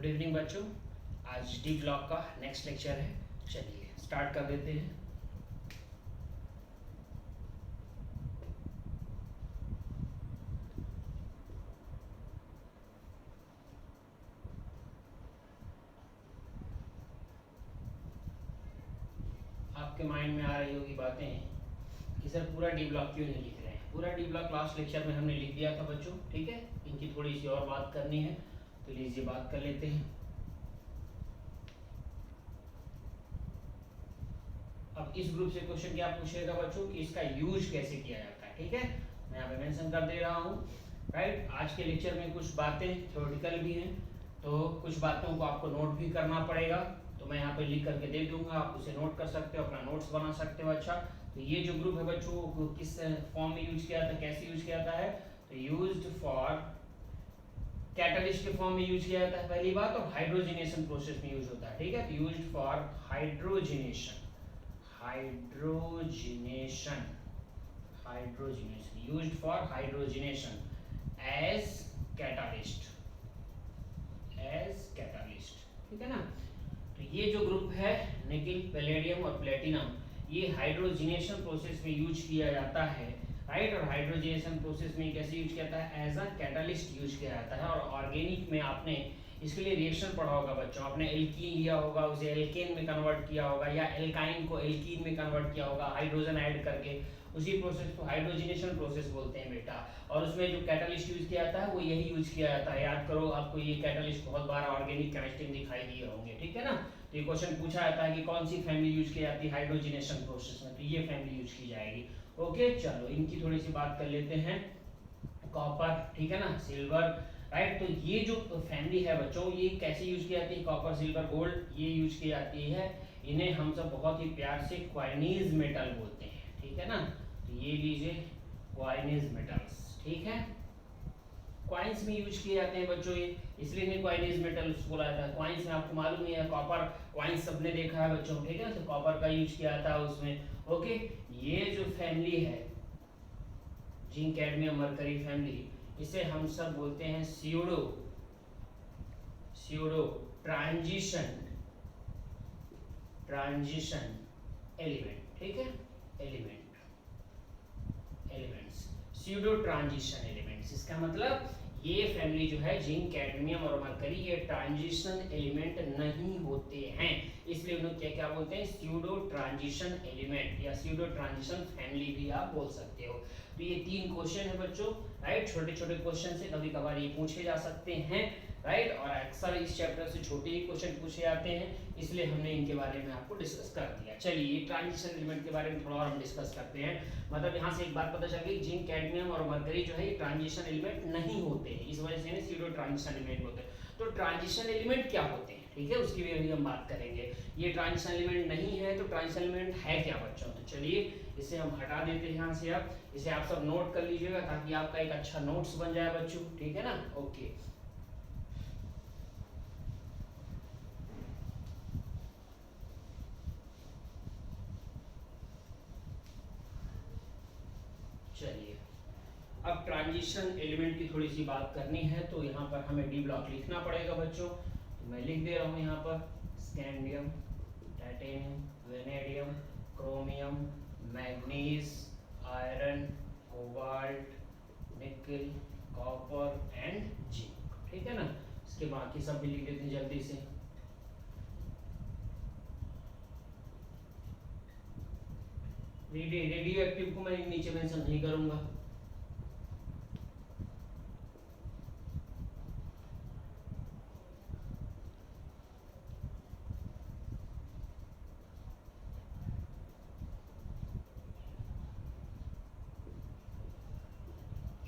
Good evening बच्चों। आज D block का नेक्स्ट लेक्चर है। चलिए स्टार्ट कर देते हैं। आपके माइंड में आ रही होगी बातें कि सर पूरा डी ब्लॉक क्यों नहीं लिख रहे हैं। पूरा डी ब्लॉक लास्ट लेक्चर में हमने लिख दिया था बच्चों, ठीक है। इनकी थोड़ी सी और बात करनी है तो लीजिए बात कर लेते हैं। अब इस ग्रुप से क्वेश्चन क्या पूछेगा बच्चों कि इसका यूज कैसे किया जाता है, ठीक है। मैं यहाँ पे मेंशन कर दे रहा हूँ, राइट। आज के लेक्चर में कुछ बातें थ्योरेटिकल भी हैं, तो कुछ बातों को आपको नोट भी करना पड़ेगा। तो मैं यहाँ पे लिख करके दे दूंगा, आप उसे नोट कर सकते हो, अपना नोट्स बना सकते हो। अच्छा, तो ये जो ग्रुप है बच्चों किस फॉर्म में यूज किया था, कैसे यूज किया जाता है, तो यूज्ड फॉर कैटलिस्ट के फॉर्म में यूज किया जाता है पहली बात, और हाइड्रोजिनेशन प्रोसेस में यूज होता है, ठीक है। तो used for hydrogenation, hydrogenation used for hydrogenation as catalyst, ठीक है ना। तो ये जो ग्रुप है निकेल, पैलेडियम और प्लेटिनम, ये हाइड्रोजिनेशन प्रोसेस में यूज किया जाता है, राइट। और हाइड्रोजिनेशन प्रोसेस में कैसे यूज किया जाता है, एज अ कैटलिस्ट यूज किया जाता है। और ऑर्गेनिक में आपने इसके लिए रिएक्शन पढ़ा होगा बच्चों, आपने एल्कीन लिया होगा, उसे एल्केन में कन्वर्ट किया होगा, या एल्काइन को एल्कीन में कन्वर्ट किया होगा हाइड्रोजन ऐड करके। उसी प्रोसेस को हाइड्रोजिनेशन प्रोसेस बोलते हैं बेटा। और उसमें जो कैटलिस्ट यूज किया जाता है वो यही यूज किया जाता है। याद करो, आपको ये कैटलिस्ट बहुत बार ऑर्गेनिक केमिस्ट्री में दिखाई दिए होंगे, ठीक है ना। तो ये क्वेश्चन पूछा जाता है कि कौन सी फैमिली यूज की जाती है हाइड्रोजिनेशन प्रोसेस में, तो ये फैमिली यूज की जाएगी। ओके, चलो इनकी थोड़ी सी बात कर लेते हैं। कॉपर, ठीक है ना, सिल्वर, राइट। तो ये जो फैमिली है बच्चों, ये कैसे यूज की जाती है, कॉपर, सिल्वर, गोल्ड, ये यूज की जाती है। इन्हें हम सब बहुत ही प्यार से क्वाइनीज मेटल बोलते हैं, ठीक है ना। तो ये लीजिए क्वाइनीज मेटल्स, ठीक है। क्वाइंस में यूज किए जाते हैं बच्चों ये, इसलिए इन्हें क्वाइनीज मेटल्स बोला जाता है। क्वाइंस में आपको मालूम ही है, कॉपर क्वाइंस सबने देखा है बच्चों, ठीक है। तो कॉपर का यूज किया जाता है उसमें। ओके, ये जो फैमिली है जिंक, कैडमियम, मरकरी फैमिली, इसे हम सब बोलते हैं स्यूडो ट्रांजिशन एलिमेंट, ठीक है। एलिमेंट्स स्यूडो ट्रांजिशन एलिमेंट्स, इसका मतलब ये फैमिली जो है जिंक, कैडमियम और मरकरी, ये ट्रांजिशन एलिमेंट नहीं होते हैं, इसलिए उन्हें क्या क्या बोलते हैं, स्यूडो ट्रांजिशन एलिमेंट या स्यूडो ट्रांजिशन फैमिली भी आप बोल सकते हो। तो ये 3 क्वेश्चन है बच्चों, राइट। छोटे छोटे क्वेश्चन से कभी कभार ये पूछे जा सकते हैं, राइट। और अक्सर इस चैप्टर से छोटे ही क्वेश्चन पूछे जाते हैं, इसलिए हमने इनके बारे में आपको डिस्कस कर दिया। चलिए ये ट्रांजिशन एलिमेंट के बारे में थोड़ा और हम डिस्कस करते हैं। मतलब यहाँ से एक बात पता चल गई, जिंक, कैडमियम और मरकरी जो है ये ट्रांजिशन एलिमेंट नहीं होते हैं, इस वजह से स्यूडो ट्रांजिशन एलिमेंट होते हैं। तो ट्रांजिशन एलिमेंट क्या होते हैं, ठीक है, उसकी भी हम बात करेंगे। ये ट्रांजिशन एलिमेंट नहीं है तो ट्रांजिशन एलिमेंट है क्या बच्चों, तो चलिए इसे हम हटा देते हैं यहाँ से। आप इसे आप सब नोट कर लीजिएगा ताकि आपका एक अच्छा नोट्स बन जाए बच्चों, ठीक है ना। ओके, चलिए अब ट्रांजिशन एलिमेंट की थोड़ी सी बात करनी है, तो यहाँ पर हमें डी ब्लॉक लिखना पड़ेगा बच्चों। तो मैं लिख दे रहा हूँ यहाँ पर scandium, titanium, vanadium, chromium, manganese, iron, cobalt, निकल, कॉपर एंड जिंक, ठीक है ना। इसके बाकी सब भी लिख देते हैं जल्दी से। रेडियो एक्टिव को मैं नीचे मेंशन नहीं करूंगा।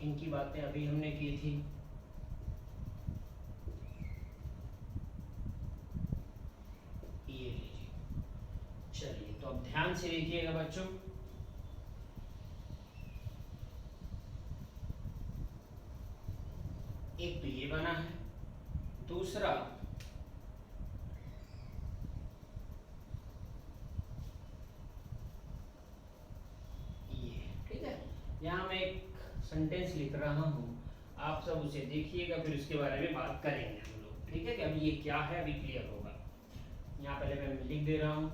इनकी बातें अभी हमने की थी। ये लीजिए, चलिए तो अब ध्यान से देखिएगा बच्चों। एक तो ये बना है, दूसरा ये, ठीक है। यहाँ मैं एक सेंटेंस लिख रहा हूँ, आप सब उसे देखिएगा, फिर उसके बारे में बात करेंगे हम लोग, ठीक है कि अभी ये क्या है अभी क्लियर होगा। यहाँ पहले मैं लिख दे रहा हूँ।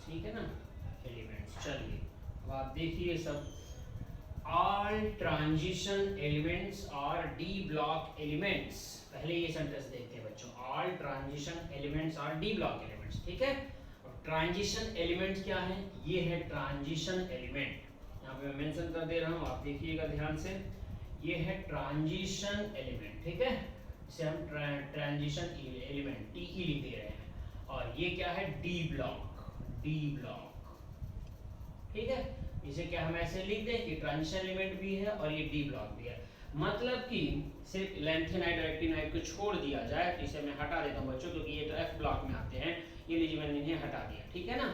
ठीक है ना, एलिमेंट्स। चलिए अब आप देखिए सब, all transition elements R D block elements. पहले ये सेंटेंस देखते हैं बच्चों, all transition elements R D block elements. ठीक है, और ट्रांजिशन एलिमेंट्स क्या है, ये है ट्रांजिशन एलिमेंट। यहाँ पे मैं मेंशन कर दे रहा हूँ, आप देखिएगा ध्यान से, ये है ट्रांजिशन एलिमेंट। ठीक है, इसे हम ट्रांजिशन एलिमेंट टीई लिख दे रहे हैं। और ये क्या है, डी ब्लॉक, डी ब्लॉक। ठीक है, इसे क्या हम ऐसे लिख दें कि ट्रांजिशन एलिमेंट भी है और ये डी ब्लॉक भी है। मतलब कि सिर्फ लैंथेनाइड और एक्टिनाइड को छोड़ दिया जाए, तो इसे मैं हटा देता हूँ बच्चों, क्योंकि ये तो एफ ब्लॉक में आते हैं। ये लीजिए मैंने इन्हें हटा दिया। ठीक है ना,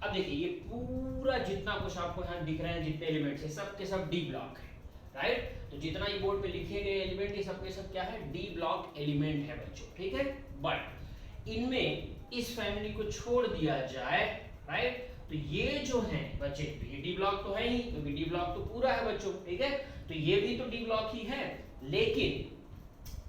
अब देखिए ये पूरा जितना कुछ आपको यहाँ दिख रहे हैं, जितने एलिमेंट्स है सब के सब डी ब्लॉक है, राइट। तो जितना ये बोर्ड पे लिखे गए एलिमेंट, ये सब के सब क्या है, डी ब्लॉक एलिमेंट है बच्चों। ठीक है, बट इनमें इस फैमिली को छोड़ दिया जाए, राइट, तो ये जो है बच्चे, तो ये डी ब्लॉक तो है ही, क्योंकि डी ब्लॉक तो पूरा है बच्चों। ठीक है, तो ये भी तो डी ब्लॉक ही है, लेकिन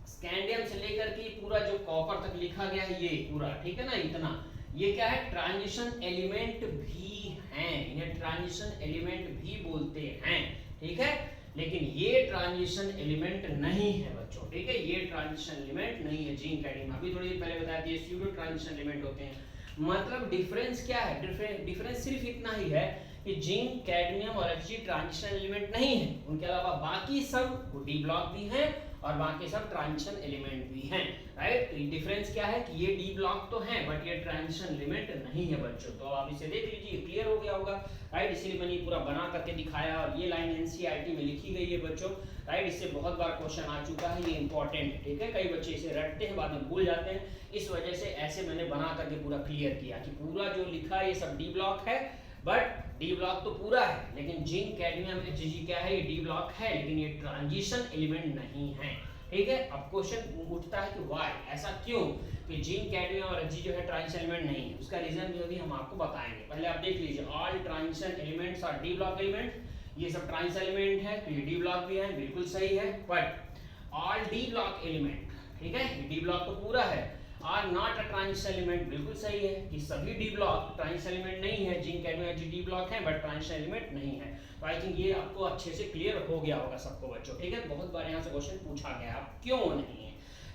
स्कैंडियम से लेकर के पूरा जो कॉपर तक लिखा गया है ये पूरा, ठीक है ना, इतना, ये क्या है, ट्रांजिशन एलिमेंट भी हैं, इन्हें ट्रांजिशन एलिमेंट भी बोलते हैं। ठीक है, लेकिन ये ट्रांजिशन एलिमेंट नहीं है बच्चों। ठीक है, ये ट्रांजिशन एलिमेंट नहीं है। जिंक कैडमियम अभी थोड़ी देर पहले बताया था, ये स्यूडो ट्रांजिशन एलिमेंट होते हैं। मतलब डिफरेंस क्या है, डिफरेंस सिर्फ इतना ही है कि जिंक कैडमियम और Hg ट्रांजिशन एलिमेंट नहीं है, उनके अलावा बाकी सब डी ब्लॉक भी हैं और बाकी सब ट्रांजिशन एलिमेंट भी हैं, राइट। तो डिफरेंस क्या है कि ये डी ब्लॉक तो हैं बट ये ट्रांजिशन एलिमेंट नहीं है बच्चों। तो आप इसे देख लीजिए, क्लियर हो गया होगा, राइट। इसीलिए मैंने पूरा बना करके दिखाया, और ये लाइन एनसीईआरटी में लिखी गई है बच्चों, राइट। इससे बहुत बार क्वेश्चन आ चुका है, ये इंपॉर्टेंट है। ठीक है, कई बच्चे इसे रटते हैं, बाद में भूल जाते हैं, इस वजह से ऐसे मैंने बना करके पूरा क्लियर किया कि पूरा जो लिखा है ये सब डी ब्लॉक है, बट डी ब्लॉक तो पूरा है, लेकिन जिंक कैडमियम Hg क्या है, ये डी ब्लॉक है, लेकिन ये ट्रांजिशन एलिमेंट नहीं है। ठीक है, अब क्वेश्चन उठता है कि व्हाई, ऐसा क्यों कि जिंक कैडमियम और Hg जो है ट्रांजिशन एलिमेंट नहीं है। उसका रीजन जो भी हम आपको बताएंगे। पहले आप देख लीजिए, all transition elements R D block element, ये सब ट्रांजिशन एलिमेंट है, तो ये डी ब्लॉक भी है, बिल्कुल सही है। But all D block element, ठीक है, डी ब्लॉक तो पूरा है, are not a transition element, बिल्कुल सही है कि सभी डी ब्लॉक ट्रांजिशन एलिमेंट नहीं है। Zinc cadmium Hg D block है बट ट्रांजिशन एलिमेंट नहीं है। तो आई थिंक ये आपको अच्छे से क्लियर हो गया होगा सबको बच्चों। ठीक है, बहुत बार यहाँ से क्वेश्चन पूछा गया, आप क्यों नहीं है,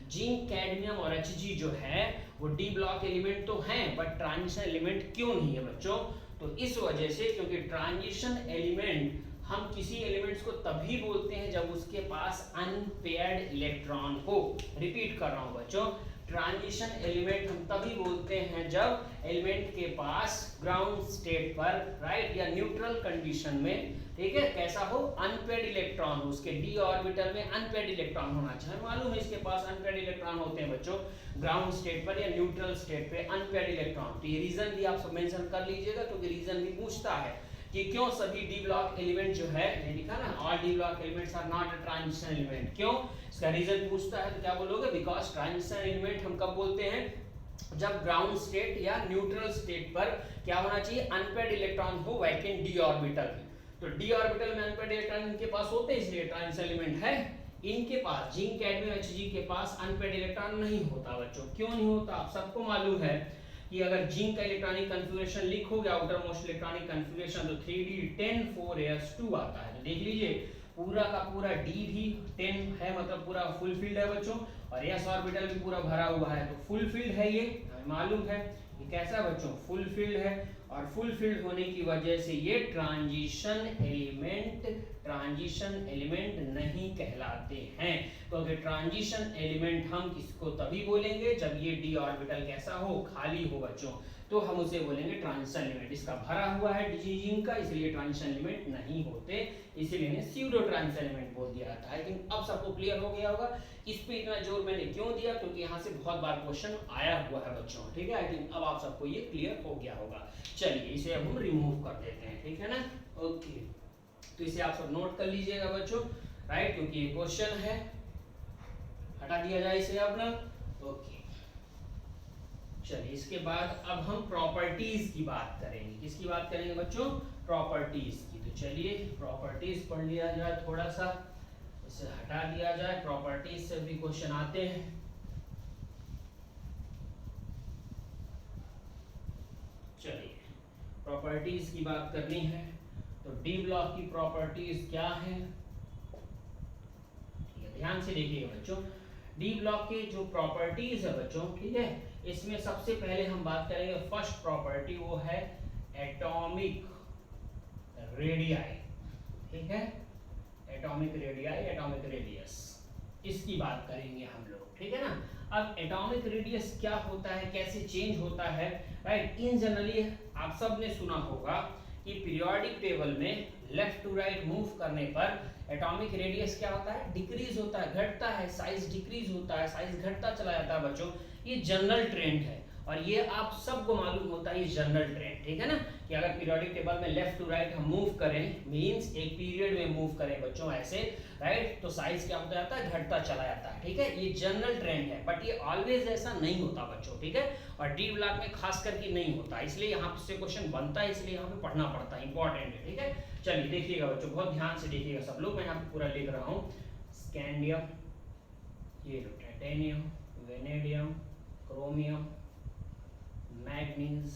जिंक कैडमियम और Hg जो है वो डी ब्लॉक एलिमेंट तो हैं बट ट्रांजिशन एलिमेंट क्यों नहीं है बच्चों। तो इस वजह से, क्योंकि ट्रांजिशन एलिमेंट हम किसी एलिमेंट्स को तभी बोलते हैं जब उसके पास अनपेयर्ड इलेक्ट्रॉन हो। रिपीट कर रहा हूं बच्चों, ट्रांजिशन एलिमेंट हम तभी बोलते हैं जब एलिमेंट के पास ग्राउंड स्टेट पर, राइट, या न्यूट्रल कंडीशन में, ठीक है, कैसा हो, अनपेयर्ड इलेक्ट्रॉन हो, उसके डी ऑर्बिटल में अनपेयर्ड इलेक्ट्रॉन होना चाहिए। मालूम है इसके पास अनपेयर्ड इलेक्ट्रॉन होते हैं बच्चों, ग्राउंड स्टेट पर या न्यूट्रल स्टेट पे अनपेयर्ड इलेक्ट्रॉन। तो ये रीजन भी आप सब मेंशन कर लीजिएगा, क्योंकि रीजन भी पूछता है कि क्यों सभी डी ब्लॉक एलिमेंट जो है, ये लिखा ना, all D block elements are not a transition element, क्यों, इसका रीजन पूछता है। तो क्या बोलोगे, बिकॉज ट्रांजिशन एलिमेंट हम कब बोलते हैं, जब ग्राउंड स्टेट या न्यूट्रल स्टेट पर क्या होना चाहिए, अनपेयर्ड इलेक्ट्रॉन हो वैकेंट डी ऑर्बिटल में। तो डी ऑर्बिटल में अनपेयर्ड इलेक्ट्रॉन इनके पास होते हैं, इसलिए ट्रांजिशन एलिमेंट है। इनके पास, जिंक कैडमियम Hg के पास अनपेयर्ड इलेक्ट्रॉन नहीं होता बच्चों। क्यों नहीं होता, आप सबको मालूम है कि अगर जिंक का इलेक्ट्रॉनिक कन्फिगरेशन लिखोगे, आउटर मोस्ट इलेक्ट्रॉनिक कन्फिगरेशन, तो 3d10 4s2 आता है। तो देख लीजिए पूरा का पूरा d भी 10 है, मतलब पूरा फुलफिल्ड है बच्चों, और s ऑर्बिटल भी पूरा भरा हुआ है, तो फुलफिल्ड है, ये मालूम है। ये कैसा बच्चों, फुलफिल्ड है। और फुलफिल्ड होने की वजह से ये ट्रांजिशन एलिमेंट नहीं कहलाते हैं, क्योंकि ट्रांजिशन एलिमेंट हम किसको तभी बोलेंगे जब ये d ऑर्बिटल कैसा हो, खाली हो बच्चों, तो हम उसे बोलेंगे ट्रांजिशन एलिमेंट। इसका भरा हुआ है डिजीजिंग का, इसलिए ट्रांजिशन एलिमेंट नहीं होते, इसीलिए इन्हें स्यूडो ट्रांजिशन एलिमेंट बोल दिया जाता है। लेकिन अब सबको क्लियर हो गया होगा। इस पे इतना जोर मैंने क्यों दिया, क्योंकि यहाँ से बहुत बार क्वेश्चन आया हुआ है बच्चों, ठीक है। आई थिंक अब आप सबको ये क्लियर हो गया होगा। चलिए इसे अब हम रिमूव कर देते हैं, ठीक है ना। ओके, तो इसे आप सब नोट कर लीजिएगा बच्चों, राइट, क्योंकि ये क्वेश्चन है। हटा दिया जाए इसे अब ना। ओके, चलिए इसके बाद अब हम प्रॉपर्टीज की बात करेंगे। किसकी बात करेंगे बच्चों, प्रॉपर्टीज की। तो चलिए प्रॉपर्टीज पढ़ लिया जाए थोड़ा सा, इसे हटा दिया जाए। प्रॉपर्टीज से भी क्वेश्चन आते हैं। चलिए प्रॉपर्टीज की बात करनी है, तो डी ब्लॉक की प्रॉपर्टीज क्या है, ठीक है, ध्यान से देखिएगा बच्चों। डी ब्लॉक के जो प्रॉपर्टीज है बच्चों, ठीक है, इसमें सबसे पहले हम बात करेंगे फर्स्ट प्रॉपर्टी, वो है एटॉमिक रेडियाई, ठीक है, एटॉमिक रेडियाई, एटॉमिक रेडियस, इसकी बात करेंगे हम लोग, ठीक है ना। अब एटॉमिक रेडियस क्या होता है, कैसे चेंज होता है, राइट। इन जनरली आप सब ने सुना होगा कि पीरियोडिक टेबल में लेफ्ट टू राइट मूव करने पर एटॉमिक रेडियस क्या होता है, डिक्रीज होता है, घटता है, साइज डिक्रीज होता है, साइज घटता चला जाता है बच्चों। ये जनरल ट्रेंड है और ये आप सबको मालूम होता है, ये जनरल ट्रेंड, ठीक है ना, कि अगर पीरियोडिक टेबल में लेफ्ट टू राइट हम मूव करें, मींस एक पीरियड में मूव करें बच्चों ऐसे, राइट, तो साइज क्या होता जाता है, घटता चला जाता है, ठीक है। ये जनरल ट्रेंड है, बट ये ऑलवेज ऐसा नहीं होता बच्चों, ठीक है, और डी ब्लॉक में खास करके नहीं होता, इसलिए यहाँ से क्वेश्चन बनता है, इसलिए यहाँ पे पढ़ना पड़ता है, इंपॉर्टेंट है, ठीक है। चलिए देखिएगा बच्चों, बहुत ध्यान से देखिएगा सब लोग, मैं यहाँ पे पूरा लिख रहा हूँ। स्कैंडियम, ये titanium, vanadium, chromium, manganese,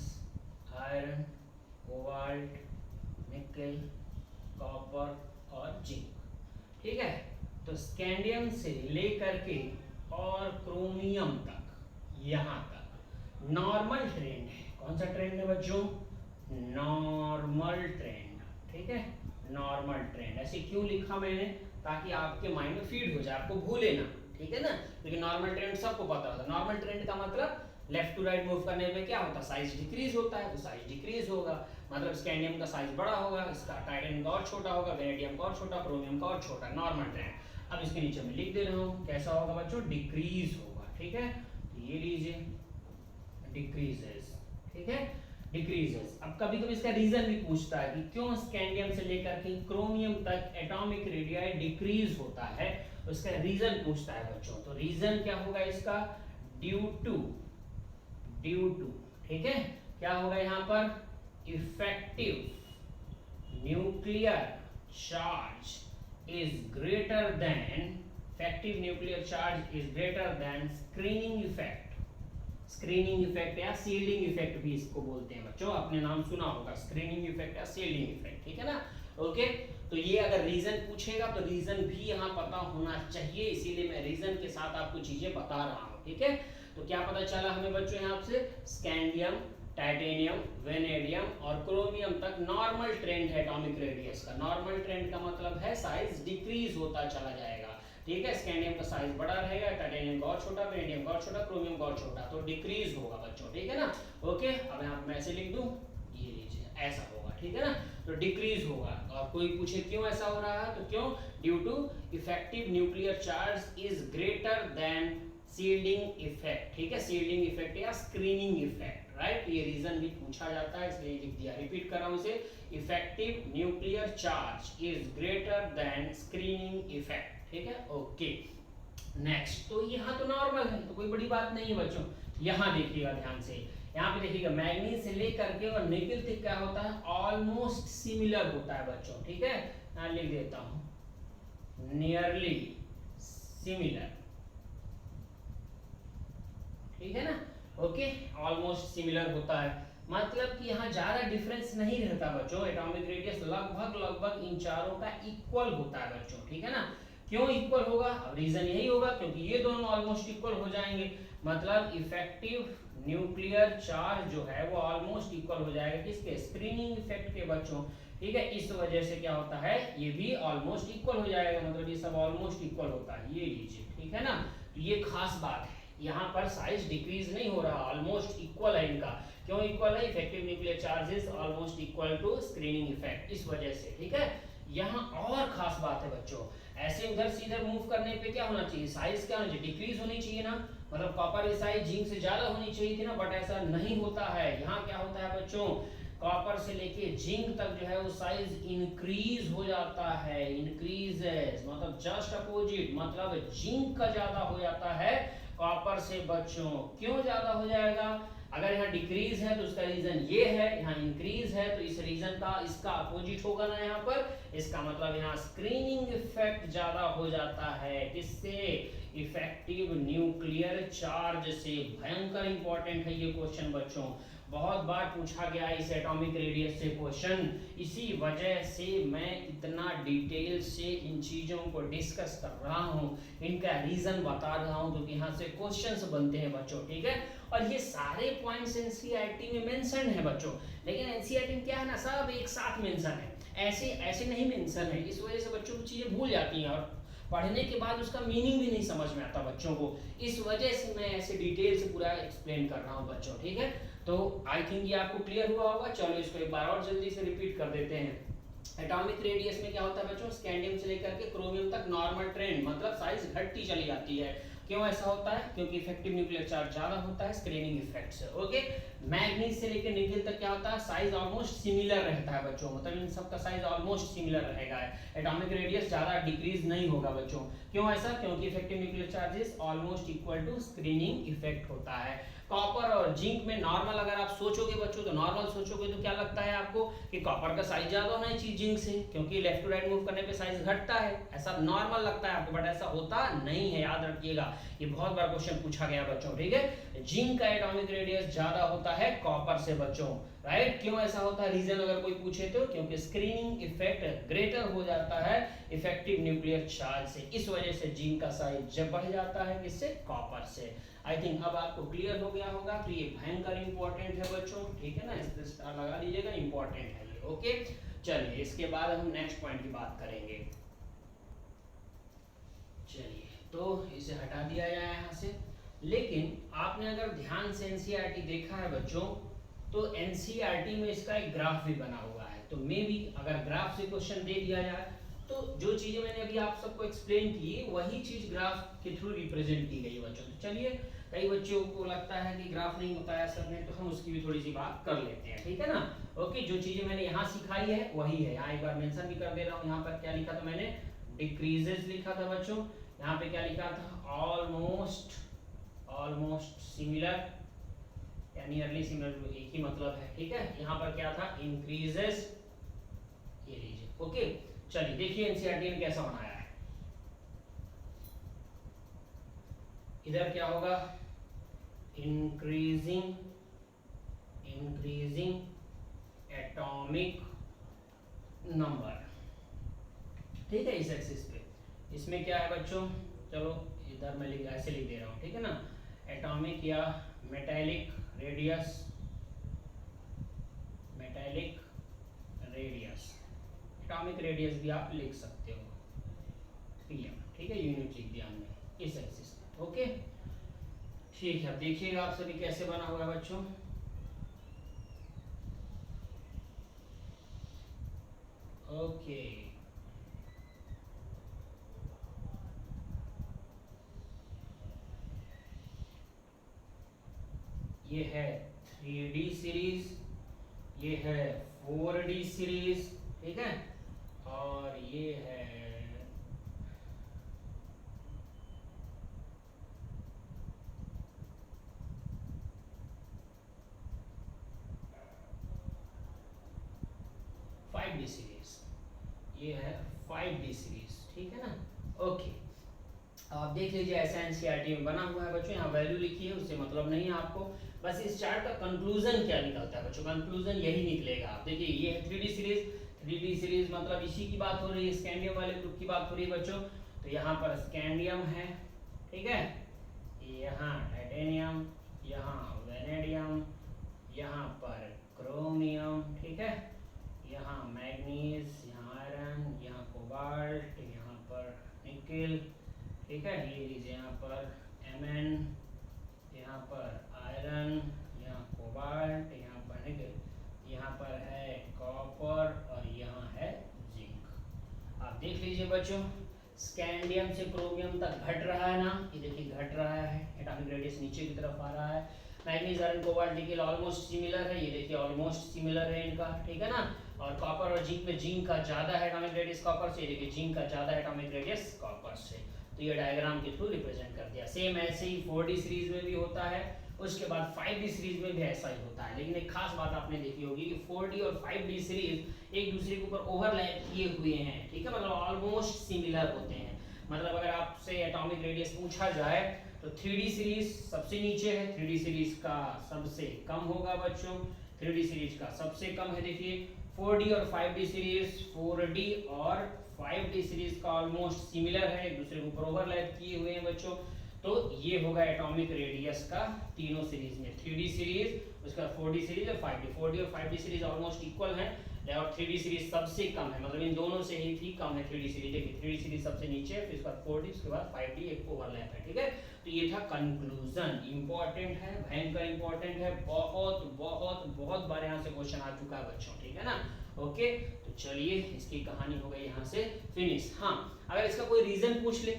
iron, cobalt, निकल, कॉपर और जिंक, ठीक है। तो स्कैंडियम से लेकर के और क्रोमियम तक, यहाँ तक नॉर्मल ट्रेंड है। कौन सा ट्रेंड है बच्चों, नॉर्मल ट्रेंड, ठीक है, नॉर्मल ट्रेंड। ऐसे क्यों लिखा मैंने, ताकि आपके माइंड में फीड हो जाए, आपको भूले ना, ठीक है ना। लेकिन नॉर्मल ट्रेंड सबको पता होता है। नॉर्मल ट्रेंड का मतलब लेफ्ट टू राइट मूव करने में क्या होता है, साइज डिक्रीज होता है, तो साइज डिक्रीज होगा, मतलब स्कैंडियम का साइज बड़ा होगा, इसका टाइटेनियम का और छोटा होगा, वेनेडियम का और छोटा, क्रोमियम का और छोटा, नॉर्मल ट्रेंड। अब इसके नीचे मैं लिख दे रहा हूँ, कैसा होगा बच्चों, डिक्रीज होगा, ठीक है। तो ये लीजिए डिक्रीजेस, ठीक है, डिक्रीजेस। अब कभी कभी इसका रीजन भी पूछता है कि क्यों स्कैंडियम से लेकर के क्रोमियम तक एटॉमिक रेडियाई डिक्रीज होता है, उसका रीजन पूछता है बच्चों। तो रीजन क्या होगा इसका, ड्यू टू, ठीक है, क्या होगा यहाँ पर, effective nuclear charge is greater then, effective nuclear charge is greater then screening effect. Screening effect या शील्डिंग इफेक्ट भी इसको बोलते हैं बच्चों, आपने नाम सुना होगा, स्क्रीनिंग इफेक्ट या शील्डिंग इफेक्ट, ठीक है ना। ओके, तो ये अगर रीजन पूछेगा तो रीजन भी यहाँ पता होना चाहिए, इसीलिए मैं रीजन के साथ आपको चीजें बता रहा हूँ, ठीक है। तो क्या पता चला हमें बच्चों यहाँ से, स्कैंडियम, टाइटेनियम, वेनेडियम और क्रोमियम तक नॉर्मल ट्रेंड है एटॉमिक रेडियस का। नॉर्मल ट्रेंड का मतलब है साइज डिक्रीज होता चला जाएगा, ठीक है। स्कैंडियम का साइज बड़ा रहेगा, टाइटेनियम का और छोटा, वेनेडियम का और छोटा, क्रोमियम का और छोटा, तो डिक्रीज होगा बच्चों, ठीक है ना। ओके, अब यहाँ मैं ऐसे लिख दूं, ये लीजिए ऐसा होगा, ठीक है ना, तो डिक्रीज होगा। और कोई पूछे क्यों ऐसा हो रहा है, तो क्यों, due to effective nuclear charge is greater than shielding effect, ठीक है, शील्डिंग इफेक्ट या स्क्रीनिंग इफेक्ट, राइट। ये रीजन भी पूछा जाता है, इसलिए लिख दिया, रिपीट कर रहा हूं इसे, effective nuclear charge is greater then screening effect, ठीक है। ओके, नेक्स्ट, तो यहाँ तो नॉर्मल है, तो कोई बड़ी बात नहीं है बच्चों। यहाँ देखिएगा ध्यान से, यहाँ पे देखिएगा मैग्नीज से लेकर के और निकल तक क्या होता है, ऑलमोस्ट सिमिलर होता है बच्चों, ठीक है। यहाँ लिख देता हूँ, नियरली सिमिलर, ठीक है ना। ओके, ऑलमोस्ट सिमिलर होता है, मतलब कि यहाँ ज्यादा डिफरेंस नहीं रहता बच्चों। एटॉमिक रेडियस लगभग इन चारों का इक्वल होता है बच्चों, ठीक है ना। क्यों इक्वल होगा? अब रीजन यही होगा क्योंकि ये दोनों ऑलमोस्ट इक्वल हो जाएंगे, मतलब इफेक्टिव न्यूक्लियर चार्ज जो है वो ऑलमोस्ट इक्वल हो जाएगा किसके? स्क्रीनिंग इफेक्ट के बच्चों। ठीक है, इस वजह से क्या होता है, ये भी ऑलमोस्ट इक्वल हो जाएगा, मतलब ये सब ऑलमोस्ट इक्वल होता है, ये लीजिए। ठीक है ना, तो ये खास बात है, यहाँ पर साइज डिक्रीज नहीं हो रहा, ऑलमोस्ट इक्वल है इनका। क्यों इक्वल है? Effective nuclear charges almost equal to screening effect, इस वजह से। ठीक है, यहाँ और खास बात है बच्चों, ऐसे उधर से इधर मूव करने पे क्या होना चाहिए? साइज क्या होनी चाहिए? डिक्रीज होनी चाहिए ना, मतलब कॉपर की साइज जिंक से ज्यादा होनी चाहिए थी ना, बट ऐसा नहीं होता है। यहाँ क्या होता है बच्चों, कॉपर से लेके जिंक तक जो है वो साइज इंक्रीज हो जाता है, इंक्रीजेस, मतलब जस्ट अपोजिट, मतलब जिंक का ज्यादा हो जाता है कॉपर से बच्चों। क्यों ज्यादा हो जाएगा? अगर यहाँ डिक्रीज है तो उसका रीजन ये है, यहाँ इंक्रीज है तो इस रीजन का इसका अपोजिट होगा ना यहाँ पर, इसका मतलब यहाँ स्क्रीनिंग इफेक्ट ज्यादा हो जाता है। किससे? इफेक्टिव न्यूक्लियर चार्ज से। भयंकर इंपॉर्टेंट है ये क्वेश्चन बच्चों, बहुत बार पूछा गया है इस एटॉमिक रेडियस से क्वेश्चन, इसी वजह से मैं इतना डिटेल से इन चीजों को डिस्कस कर रहा हूँ, इनका रीजन बता रहा हूँ, क्योंकि यहाँ से क्वेश्चंस बनते हैं बच्चों। ठीक है, और ये सारे पॉइंट्स एनसीईआरटी में मेंशन है बच्चों, लेकिन एनसीईआरटी में क्या है ना, सब एक साथ मेंशन है, ऐसे ऐसे नहीं मेंशन है, इस वजह से बच्चों को चीजें भूल जाती हैं और पढ़ने के बाद उसका मीनिंग भी नहीं समझ में आता बच्चों को, इस वजह से मैं ऐसे डिटेल से पूरा एक्सप्लेन कर रहा हूँ बच्चों। ठीक है, तो आई थिंक ये आपको क्लियर हुआ होगा। चलो इसको एक बार और जल्दी से रिपीट कर देते हैं। एटॉमिक रेडियस में क्या होता है बच्चों, स्कैंडियम से लेकर के क्रोमियम तक नॉर्मल ट्रेंड, मतलब साइज घटती चली जाती है। क्यों ऐसा होता है? क्योंकि इफेक्टिव न्यूक्लियर चार्ज ज्यादा होता है स्क्रीनिंग इफेक्ट से। ओके, मैग्नीज से लेकर निकेल तक क्या होता है, साइज ऑलमोस्ट सिमिलर रहता है बच्चों, मतलब इन सब का साइज ऑलमोस्ट सिमिलर रहेगा, एटॉमिक रेडियस ज्यादा डिक्रीज नहीं होगा बच्चों। क्यों ऐसा? क्योंकि effective nuclear charges almost equal to screening effect होता है। कॉपर और जिंक में नॉर्मल अगर आप सोचोगे बच्चों, तो नॉर्मल सोचोगे तो क्या लगता है आपको कि कॉपर का साइज ज्यादा होना चाहिए जिंक से, क्योंकि लेफ्ट टू राइट मूव करने पे साइज घटता है, ऐसा नॉर्मल लगता है आपको, बट ऐसा होता नहीं है, याद रखिएगा, ये बहुत बार क्वेश्चन पूछा गया बच्चों। ठीक है, जिंक का एटॉमिक रेडियस ज्यादा होता है कॉपर से बच्चों, राइट? क्यों ऐसा होता है? रीजन अगर कोई पूछे तो, क्योंकि स्क्रीनिंग इफेक्ट ग्रेटर हो जाता है इफेक्टिव न्यूक्लियर चार्ज से, इस वजह से जिंक का साइज जब बढ़ जाता है किससे? कॉपर से। आई थिंक अब आपको क्लियर हो गया होगा, तो ये भयंकर इंपॉर्टेंट है बच्चों। ठीक है ना, इस पे स्टार लगा लीजिएगा, इंपॉर्टेंट है ये। ओके, चलिए इसके बाद हम नेक्स्ट पॉइंट की बात करेंगे। चलिए, तो इसे हटा दिया जाए यहाँ से। लेकिन आपने अगर ध्यान से एनसीईआरटी देखा है बच्चों, तो एनसीईआरटी में इसका एक ग्राफ भी बना हुआ है, तो मे भी अगर ग्राफ से क्वेश्चन दे दिया जाए तो जो चीजें मैंने अभी आप सबको एक्सप्लेन की वही चीज ग्राफ के थ्रू रिप्रेजेंट की गई बच्चों। तो चलिए, कई बच्चों को लगता है कि ग्राफ नहीं बताया सर ने, तो हम उसकी भी थोड़ी सी बात कर लेते हैं। ठीक है ना, ओके, जो चीजें मैंने यहाँ सिखाई है वही है, यहाँ एक बार मेंशन भी कर दे रहा हूँ। यहाँ पर क्या लिखा था मैंने? डिक्रीजेस लिखा था बच्चों। यहाँ पे क्या लिखा था? ऑलमोस्ट सिमिलर, या नियरली सिमिलर, एक ही मतलब है। ठीक है, यहाँ पर क्या था? इंक्रीजेस, ये लीजिए। ओके, चलिए देखिए एनसीईआरटी ने कैसा बनाया है। इधर क्या होगा? Increasing atomic number. ठीक है, इस एक्सिस पे इसमें क्या है बच्चों? चलो इधर मैं ऐसे लिख दे रहा हूँ। ठीक है ना, एटॉमिक या मेटालिक रेडियस, एटॉमिक रेडियस भी आप लिख सकते हो, पीएम। ठीक है, यूनिट लिख दिया हमने इस एक्सिस में। ओके, ठीक है, अब देखिएगा आप सभी कैसे बना हुआ है बच्चों। ओके, ये है 3D सीरीज, ये है 4D सीरीज। ठीक है, और ये है 5D सीरीज, ये है 5D सीरीज। ठीक है ना, ओके, आप देख लीजिए ऐसा एनसीईआरटी में बना हुआ है बच्चों। यहाँ वैल्यू लिखी है, उससे मतलब नहीं है आपको, बस इस चार्ट का कंक्लूजन क्या निकलता है बच्चों, कंक्लूजन यही निकलेगा। आप देखिए, ये है 3D सीरीज, 3D सीरीज मतलब इसी की बात हो रही है, स्कैंडियम वाले ग्रुप की बात हो रही है बच्चों। तो यहाँ पर स्कैंडियम है, ठीक है, यहाँ टाइटेनियम, यहाँ वेनेडियम, यहाँ पर क्रोमियम, ठीक है, यहाँ मैग्नीज, यहाँ आयरन, यहाँ कोबाल्ट, यहाँ पर निकेल, ठीक है, ये लीजिए यहाँ पर Mn, यहाँ पर आयरन, यहाँ कोबाल्ट, यहाँ पर निकेल, यहाँ पर है कॉपर और यहाँ है जिंक। आप देख लीजिए बच्चों, स्कैंडियम से क्रोमियम तक घट रहा है ना, ये देखिए घट रहा है, एटॉमिक रेडियस नीचे की तरफ आ रहा है। Manganese iron cobalt nickel almost similar है, ये देखिए ऑलमोस्ट सिमिलर है इनका, ठीक है ना। और कॉपर और जिंक में जिंक का ज्यादा है एटॉमिक रेडियस कॉपर से, देखिए जिंक का ज्यादा है एटॉमिक रेडियस कॉपर से। तो ये डायग्राम के थ्रू रिप्रेजेंट कर दिया। सेम ऐसे ही 4D सीरीज में भी होता है, उसके बाद 5D सीरीज में भी ऐसा ही होता है। लेकिन एक खास बात आपने देखी होगी कि 4D और 5D सीरीज एक दूसरे के ऊपर ओवरलैप किए हुए हैं, ठीक है, मतलब ऑलमोस्ट सिमिलर होते हैं। मतलब अगर आपसे एटॉमिक रेडियस पूछा जाए तो 3D सीरीज सबसे नीचे है, 3D सीरीज का सबसे कम होगा बच्चों, 3D सीरीज का सबसे कम है। देखिए 4D और 5D सीरीज, 4D और 5D सीरीज का ऑलमोस्ट सिमिलर है, एक दूसरे के ऊपर ओवरलैप किए हुए हैं बच्चों। तो ये होगा एटॉमिक रेडियस का तीनों सीरीज में, 3D सीरीज, उसका 4D सीरीज और 5D। 4D और 5D सीरीज ऑलमोस्ट इक्वल है और 3D सीरीज सबसे कम है, मतलब इन दोनों से ही कम है 3D सीरीज। देखिए 3D सीरीज सबसे नीचे है, फिर उसके बाद 4D, उसके बाद 5D, एक ओवरलैप है, ठीक है। तो ये था कंक्लूजन, इंपॉर्टेंट है, भयंकर इंपॉर्टेंट है, बहुत बहुत बहुत बार यहाँ से क्वेश्चन आ चुका है बच्चों, ठीक है ना। ओके, तो चलिए इसकी कहानी हो गई यहाँ से फिनिश। हाँ, अगर इसका कोई रीजन पूछ ले,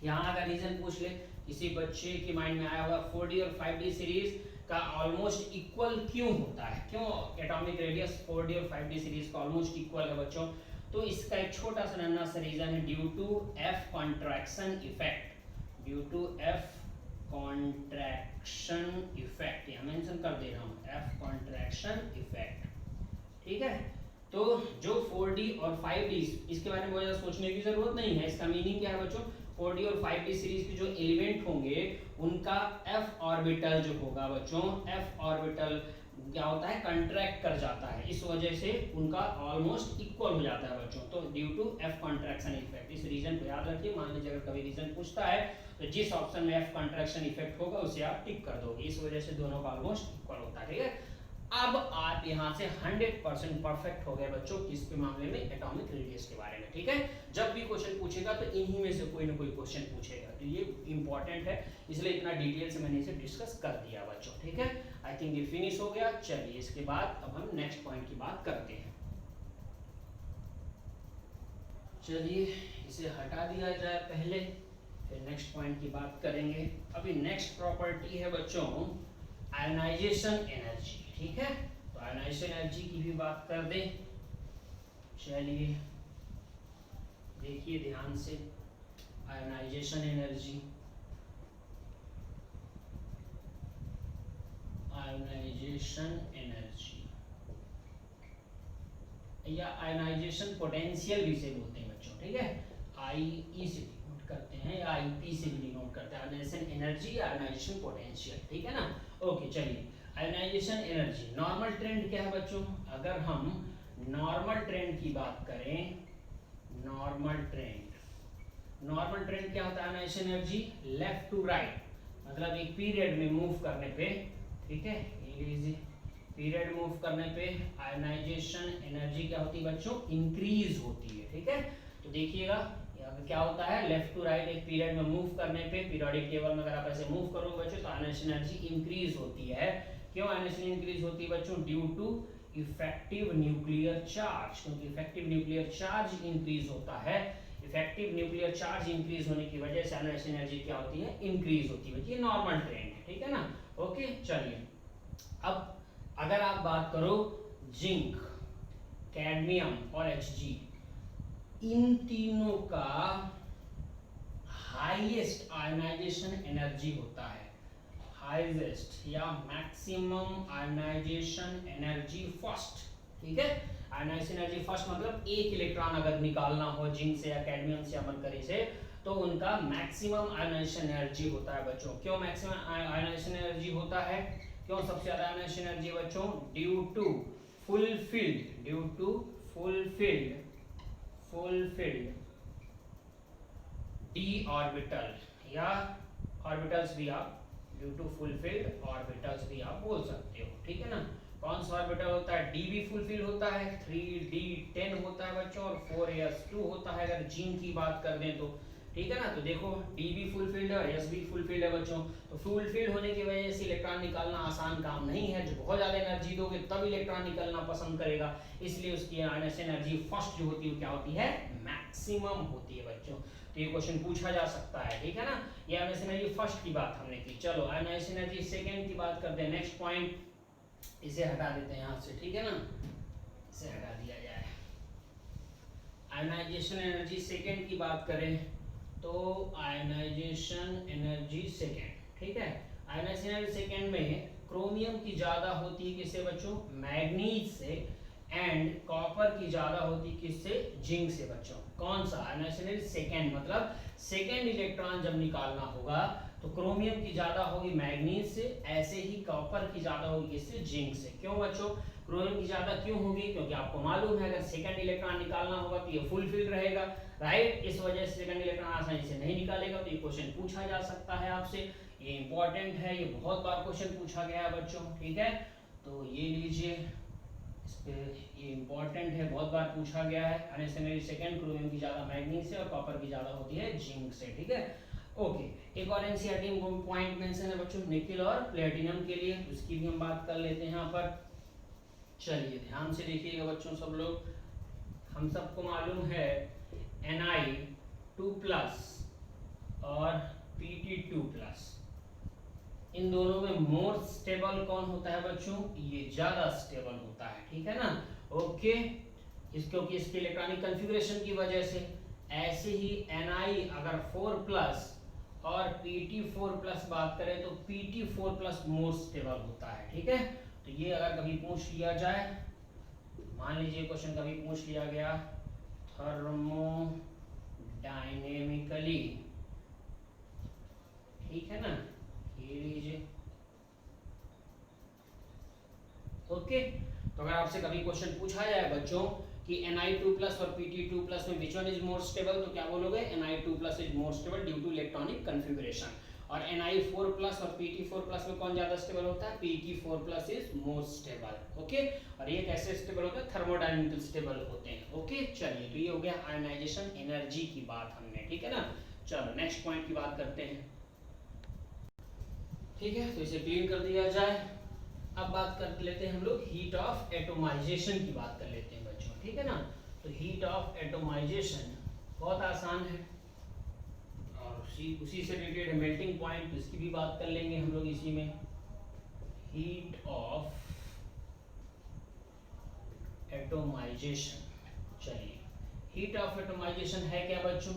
यहाँ अगर रीजन पूछ ले, किसी बच्चे के माइंड में आया होगा 4D और 5D सीरीज का ऑलमोस्ट इक्वल क्यों होता है, क्यों एटॉमिक रेडियस 4D और 5D सीरीज का ऑलमोस्ट इक्वल है बच्चों, तो इसका एक छोटा सा नन्हा सा रीजन है, due to F contraction effect. Due to F contraction effect, यहाँ मेंशन कर दे रहा हूँ, F कॉन्ट्रैक्शन इफेक्ट, ठीक है। तो जो 4D और 5D, इसके बारे में बहुत ज़्यादा सोचने की जरूरत नहीं है। इसका मीनिंग क्या है बच्चों, 4D और 5D सीरीज के जो एलिमेंट होंगे उनका f ऑर्बिटल जो होगा बच्चों, f ऑर्बिटल क्या होता है, कंट्रैक्ट कर जाता है, इस वजह से उनका ऑलमोस्ट इक्वल हो जाता है बच्चों। तो due to f contraction effect, इस रीजन को याद रखिए। मान लीजिए अगर कभी रीजन पूछता है तो जिस ऑप्शन में f कॉन्ट्रैक्शन इफेक्ट होगा उसे आप टिक कर दोगे, इस वजह से दोनों का ऑलमोस्ट इक्वल होता है, ठीक है। अब आप यहाँ से 100% परफेक्ट हो गए बच्चों किसके मामले में, एटॉमिक रेडियस के बारे में, ठीक है। जब भी क्वेश्चन पूछेगा तो इन्हीं में से कोई ना कोई क्वेश्चन पूछेगा, तो ये इंपॉर्टेंट है, इसलिए इतना डिटेल से मैंने इसे डिस्कस कर दिया बच्चों, ठीक है। आई थिंक ये फिनिश हो गया। चलिए इसके बाद अब हम नेक्स्ट पॉइंट की बात करते हैं। चलिए इसे हटा दिया जाए पहले, फिर नेक्स्ट पॉइंट की बात करेंगे। अभी नेक्स्ट प्रॉपर्टी है बच्चों आयोनाइजेशन एनर्जी, ठीक है। तो आयोनाइजेशन एनर्जी की भी बात कर दें। चलिए देखिए ध्यान से, आयोनाइजेशन एनर्जी, आयोनाइजेशन एनर्जी या आयोनाइजेशन पोटेंशियल भी से बोलते हैं बच्चों, ठीक है। आईई से डिनोट करते हैं या आईपी से भी डिनोट करते हैं, आयोनाइजेशन एनर्जी या आयोनाइजेशन पोटेंशियल, ठीक है ना। ओके चलिए, आयोनाइजेशन एनर्जी, नॉर्मल ट्रेंड क्या है बच्चों, अगर हम नॉर्मल ट्रेंड की बात करें, नॉर्मल ट्रेंड क्या होता है, ionisation energy left to right, मतलब एक पीरियड में मूव करने पे, ठीक है, ये लीजिए पीरियड मूव करने पे आयोनाइजेशन एनर्जी क्या होती है बच्चों, इंक्रीज होती है, ठीक है। तो देखिएगा यहाँ पे क्या होता है, लेफ्ट टू राइट एक पीरियड में मूव करने पे, पीरियोडिक टेबल में अगर आप ऐसे मूव करोगे बच्चों तो आयोनाइजेशन एनर्जी इंक्रीज होती है। क्यों आयोनाइजेशन इंक्रीज होती है बच्चों, due to effective nuclear charge, क्योंकि इफेक्टिव न्यूक्लियर चार्ज इंक्रीज होता है। इफेक्टिव न्यूक्लियर चार्ज इंक्रीज होने की वजह से आयोनाइजेशन एनर्जी क्या होती है, इंक्रीज होती है। ये नॉर्मल ट्रेंड है, ठीक है ना। ओके चलिए, अब अगर आप बात करो जिंक, कैडमियम और Hg, इन तीनों का हाईएस्ट आयोनाइजेशन एनर्जी होता है, हाईएस्ट या मैक्सिमम आयोनाइजेशन एनर्जी फर्स्ट, ठीक है। आयोनाइजेशन एनर्जी फर्स्ट मतलब एक इलेक्ट्रॉन अगर निकालना हो जिंक से या कैडमियम से या मरकरी से तो उनका मैक्सिमम आयोनाइजेशन एनर्जी होता है बच्चों। क्यों मैक्सिमम आयोनाइजेशन एनर्जी होता है, क्यों सबसे ज्यादा आयोनाइजेशन एनर्जी बच्चों, due to fulfilled D orbital या ऑर्बिटल्स भी आप ड्यू टू फुलफिल्ड ऑर्बिटल्स भी आप बोल सकते हो, ठीक है ना। कौन सा ऑर्बिटल होता है, डी भी फुलफिल होता है, 3d10 होता है बच्चों, और 4s2 होता है अगर जिंक की बात कर दें तो, ठीक है ना। तो देखो डी भी फुलफिल्ड है और एस भी फुलफिल्ड है बच्चों। तो फुलफिल्ड होने की वजह से इलेक्ट्रॉन निकालना आसान काम नहीं है, जो बहुत ज्यादा एनर्जी दोगे तब इलेक्ट्रॉन निकलना पसंद करेगा, इसलिए उसकी आयनस एनर्जी फर्स्ट जो होती है क्या होती है, मैक्सिमम होती है बच्चों। तो ये क्वेश्चन पूछा जा सकता है, ठीक है ना। ये आयनस एनर्जी फर्स्ट की बात हमने की। चलो आयनस एनर्जी सेकेंड की बात करते हैं। नेक्स्ट पॉइंट, इसे हटा देते हैं यहाँ से, ठीक है ना, इसे हटा दिया जाए। आयनाइजेशन एनर्जी सेकेंड की बात करें तो आयनाइजेशन एनर्जी सेकेंड, ठीक है। आयनाइजेशन एनर्जी सेकेंड में क्रोमियम की ज्यादा होती है किससे बच्चों, मैग्नीज से, एंड कॉपर की ज्यादा होती है किससे, जिंक से बच्चों। कौन सा, आयनाइजेशन एनर्जी सेकेंड मतलब सेकेंड इलेक्ट्रॉन जब निकालना होगा तो क्रोमियम की ज्यादा होगी मैग्नीज से, ऐसे ही कॉपर की ज्यादा होगी किससे, जिंक से। क्यों बच्चों, क्रोमियम की ज्यादा क्यों होगी, क्योंकि आपको मालूम है अगर सेकंड इलेक्ट्रॉन निकालना होगा तो ये फुलफिल रहेगा, राइट। इस वजह से सेकंड इलेक्ट्रॉन आसानी से नहीं निकालेगा। तो ये क्वेश्चन पूछा जा सकता है आपसे, ये इंपॉर्टेंट है, ये बहुत बार क्वेश्चन पूछा गया है बच्चों, ठीक है। तो ये लीजिए, इस पे ये इंपॉर्टेंट है, बहुत बार पूछा गया है। अनसेकेंडरी सेकंड, क्रोमियम की ज्यादा मैग्नीज से और कॉपर की ज्यादा होती है जिंक से, ठीक है। ओके, एक और एनसीईआरटी में पॉइंट मेंशन है बच्चों निकेल और प्लेटिनम के लिए, उसकी भी हम बात कर लेते हैं यहाँ पर। चलिए ध्यान से देखिएगा बच्चों सब लोग, हम सबको मालूम है Ni2+ और Pt2+, इन दोनों में मोर स्टेबल कौन होता है बच्चों, ये ज्यादा स्टेबल होता है, ठीक है ना। ओके, क्योंकि इसके इलेक्ट्रॉनिक कॉन्फ़िगरेशन की वजह से। ऐसे ही Ni अगर 4+ और Pt4+ बात करें तो Pt4+ मोर स्टेबल होता है, ठीक है। तो ये अगर कभी पूछ लिया जाए, मान लीजिए क्वेश्चन कभी पूछ लिया गया थर्मोडायनेमिकली, ठीक है ना, ये लीजिए। ओके, तो अगर आपसे कभी क्वेश्चन पूछा जाए बच्चों कि Ni2+ और Pt2+ में which one is more stable, तो क्या बोलोगे, Ni2+ is more stable due to electronic configuration. और Ni4+ और Pt4+ में कौन ज्यादा स्टेबल होता है, Pt4+ is more stable, okay. और ये कैसे स्टेबल होता है, थर्मोडायनेमिकल स्टेबल होते हैं, ओके। चलिए, तो ये हो गया आयनाइजेशन एनर्जी की बात हमने, ठीक है ना। चलो नेक्स्ट पॉइंट की बात करते हैं, ठीक है। तो इसे क्लीन कर दिया जाए। अब बात कर लेते हैं हम लोग हीट ऑफ एटोमाइजेशन की बात कर लेते हैं बच्चों, ठीक है ना। तो हीट ऑफ एटोमाइजेशन बहुत आसान है और उसी से रिलेटेड है मेल्टिंग पॉइंट, इसकी भी बात कर लेंगे हम लोग इसी में। हीट ऑफ एटोमाइजेशन, चलिए हीट ऑफ एटोमाइजेशन है क्या बच्चों,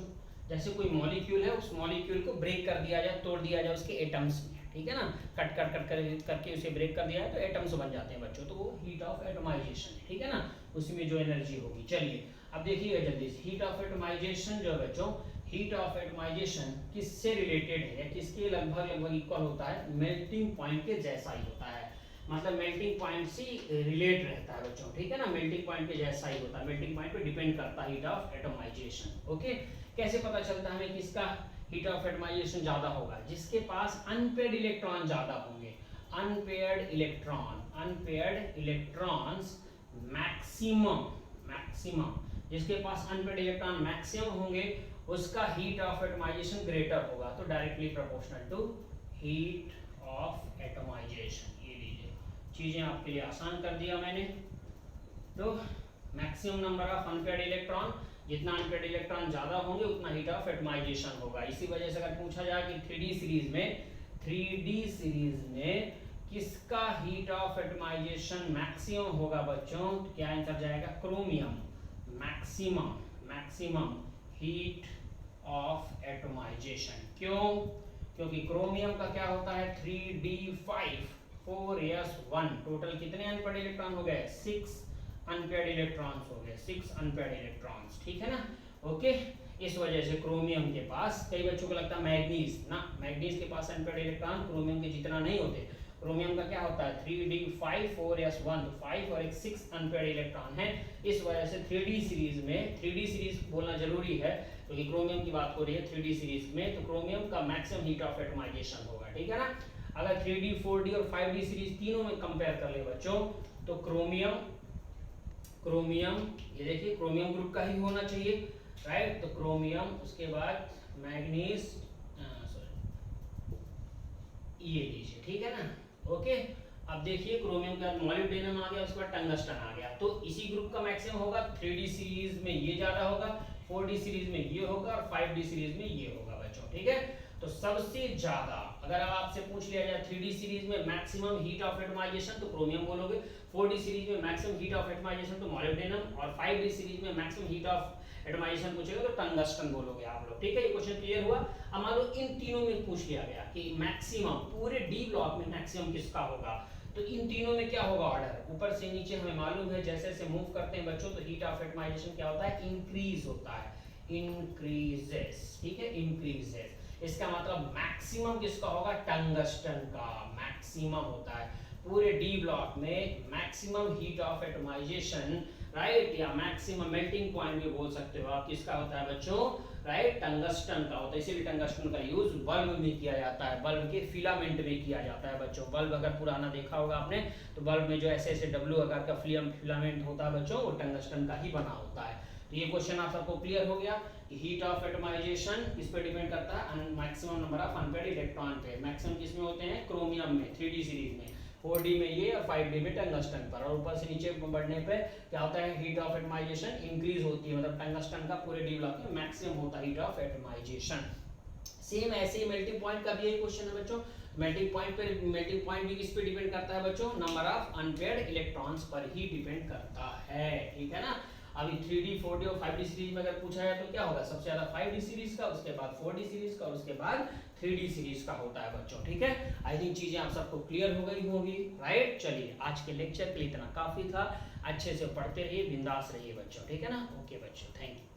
जैसे कोई मॉलिक्यूल है, उस मॉलिक्यूल को ब्रेक कर दिया जाए, तोड़ दिया जाए उसके एटम्स में, ठीक है ना, कट करके उसे ब्रेक कर दिया है तो एटम्स बन जाते हैं बच्चों, तो वो हीट ऑफ एटोमाइजेशन है, ठीक है ना, उसी में जो एनर्जी होगी। चलिए अब देखिएगा जल्दी से, हीट ऑफ एटोमाइजेशन जो है बच्चों, हीट ऑफ एटोमाइजेशन किससे रिलेटेड है या किसके लगभग इक्वल होता है, मेल्टिंग पॉइंट के जैसा ही होता है, मतलब मेल्टिंग पॉइंट से रिलेट रहता है बच्चों, ठीक है ना, मेल्टिंग पॉइंट के जैसा ही होता है, मेल्टिंग पॉइंट पे डिपेंड करता है हीट ऑफ एटोमाइजेशन, ओके। कैसे पता चलता है हमें किसका हीट ऑफ एटोमाइजेशन ज्यादा होगा, जिसके पास अनपेयर्ड इलेक्ट्रॉन ज्यादा होंगे, अनपेयर्ड इलेक्ट्रॉन्स मैक्सिमम, जिसके पास अनपेयर्ड इलेक्ट्रॉन मैक्सिमम होंगे उसका हीट ऑफ एटोमाइजेशन ग्रेटर होगा, तो directly proportional to heat of atomisation. ये लीजिए, चीजें आपके लिए आसान कर दिया मैंने। तो maximum number of unpaired electron, जितना अनपेयर्ड इलेक्ट्रॉन ज्यादा होंगे उतना हीट ऑफ एटोमाइजेशन होगा। इसी वजह से अगर पूछा जाए कि 3D सीरीज में किसका हीट ऑफ एटोमाइजेशन मैक्सिमम होगा बच्चों, तो क्या आंसर जाएगा, chromium maximum heat of atomisation. क्यों, क्योंकि क्रोमियम का क्या होता है 3d5 4s1, टोटल कितने अनपेयर्ड इलेक्ट्रॉन हो गए, 6 अनपेयर्ड इलेक्ट्रॉन्स हो गए, 6 अनपेयर्ड इलेक्ट्रॉन्स, ठीक है ना, ओके। इस वजह से क्रोमियम के पास, कई बच्चों को लगता है मैग्नीज के पास अनपेयर्ड इलेक्ट्रॉन क्रोमियम के जितना नहीं होते। क्रोमियम का क्या होता है 3d5 4s1, तो 5 और एक 6 अनपेयर्ड इलेक्ट्रॉन है। इस वजह से 3D सीरीज में, 3D सीरीज बोलना जरूरी है क्योंकि क्रोमियम की बात हो रही है 3D सीरीज में, तो क्रोमियम का मैक्सिमम हीट ऑफ एटमाइजेशन होगा, ठीक है ना। अगर 3D 4D और 5D सीरीज तीनों में कंपेयर कर ले बच्चों, तो क्रोमियम ये देखिए क्रोमियम ग्रुप का ही होना चाहिए, राइट। तो क्रोमियम, उसके बाद मैग्नीज, ये लीजिए, ठीक है ना, ओके। अब देखिए क्रोमियम का मॉलिब्डेनम आ गया, उसके बाद टंगस्टन आ गया, तो इसी ग्रुप का मैक्सिमम होगा। 3D सीरीज में ये ज्यादा होगा, 4D सीरीज में ये होगा और 5D सीरीज में ये होगा बच्चों, ठीक है। तो सबसे ज्यादा अगर आपसे पूछ लिया जाए 3D सीरीज में मैक्सिमम हीट ऑफ एटमाइजेशन तो क्रोमियम बोलोगे, 4D सीरीज में मैक्सिमम हीट ऑफ एटमाइजेशन तो मॉलिब्डेनम, और 5D सीरीज में मैक्सिमम हीट ऑफ एटमाइजेशन पूछेगा तो टंगस्टन बोलोगे आप लोग, ठीक है। ये क्वेश्चन क्लियर हुआ। अब मान लो इन तीनों में पूछ लिया गया कि मैक्सिमम पूरे डी ब्लॉक में मैक्सिमम किसका होगा, तो इन तीनों में क्या होगा ऑर्डर, ऊपर से नीचे हमें मालूम है, जैसे जैसे मूव करते हैं बच्चों तो हीट ऑफ एटमाइजेशन क्या होता है, इंक्रीज होता है, इंक्रीजेस, ठीक है, इंक्रीजेस। इसका मतलब मैक्सिमम किसका होगा, टंगस्टन का मैक्सिमम होता है पूरे डी ब्लॉक में, maximum heat of atomisation, right, या मैक्सिमम मेल्टिंग पॉइंट भी बोल सकते हो आप, किसका होता है बच्चों, राइट, टंगस्टन का होता है। इसीलिए टंगस्टन का यूज बल्ब में किया जाता है, बल्ब के फिलामेंट में किया जाता है बच्चों। बल्ब अगर पुराना देखा होगा आपने तो बल्ब में जो ऐसे ऐसे डब्ल्यू आकार का फिलामेंट होता है बच्चों, वो टंगस्टन का ही बना होता है। तो ये क्वेश्चन आप सबको क्लियर हो गया कि हीट ऑफ एटमाइजेशन किस पे डिपेंड करता है, maximum number of unpaired electron पे। मैक्सिमम किस में होते हैं, क्रोमियम में 3D सीरीज में, 4D में ये और 5D में टंगस्टन पर। और ऊपर से नीचे बढ़ने पे क्या होता है, हीट ऑफ एटमाइजेशन इंक्रीज होती है, मतलब टंगस्टन का पूरे डी ब्लॉक में मैक्सिमम होता है हीट ऑफ एटमाइजेशन। सेम ऐसे ही मेल्टिंग पॉइंट का भी यही क्वेश्चन है बच्चों। मेल्टिंग पॉइंट भी किस पे डिपेंड करता है बच्चों, नंबर ऑफ अनपेयर्ड इलेक्ट्रॉन्स पर ही डिपेंड करता है, ठीक है ना। अभी 3D 4D और 5D सीरीज में अगर पूछा जाए तो क्या होगा, सबसे ज्यादा 5D सीरीज का, उसके बाद 4D सीरीज का, उसके बाद 3D सीरीज का होता है बच्चों, ठीक है। आई थिंक चीजें आप सबको क्लियर हो गई होंगी, राइट। चलिए आज के लेक्चर के लिए इतना काफी था, अच्छे से पढ़ते रहिए, बिंदास रहिए बच्चों, ठीक है ना। ओके बच्चों, थैंक यू।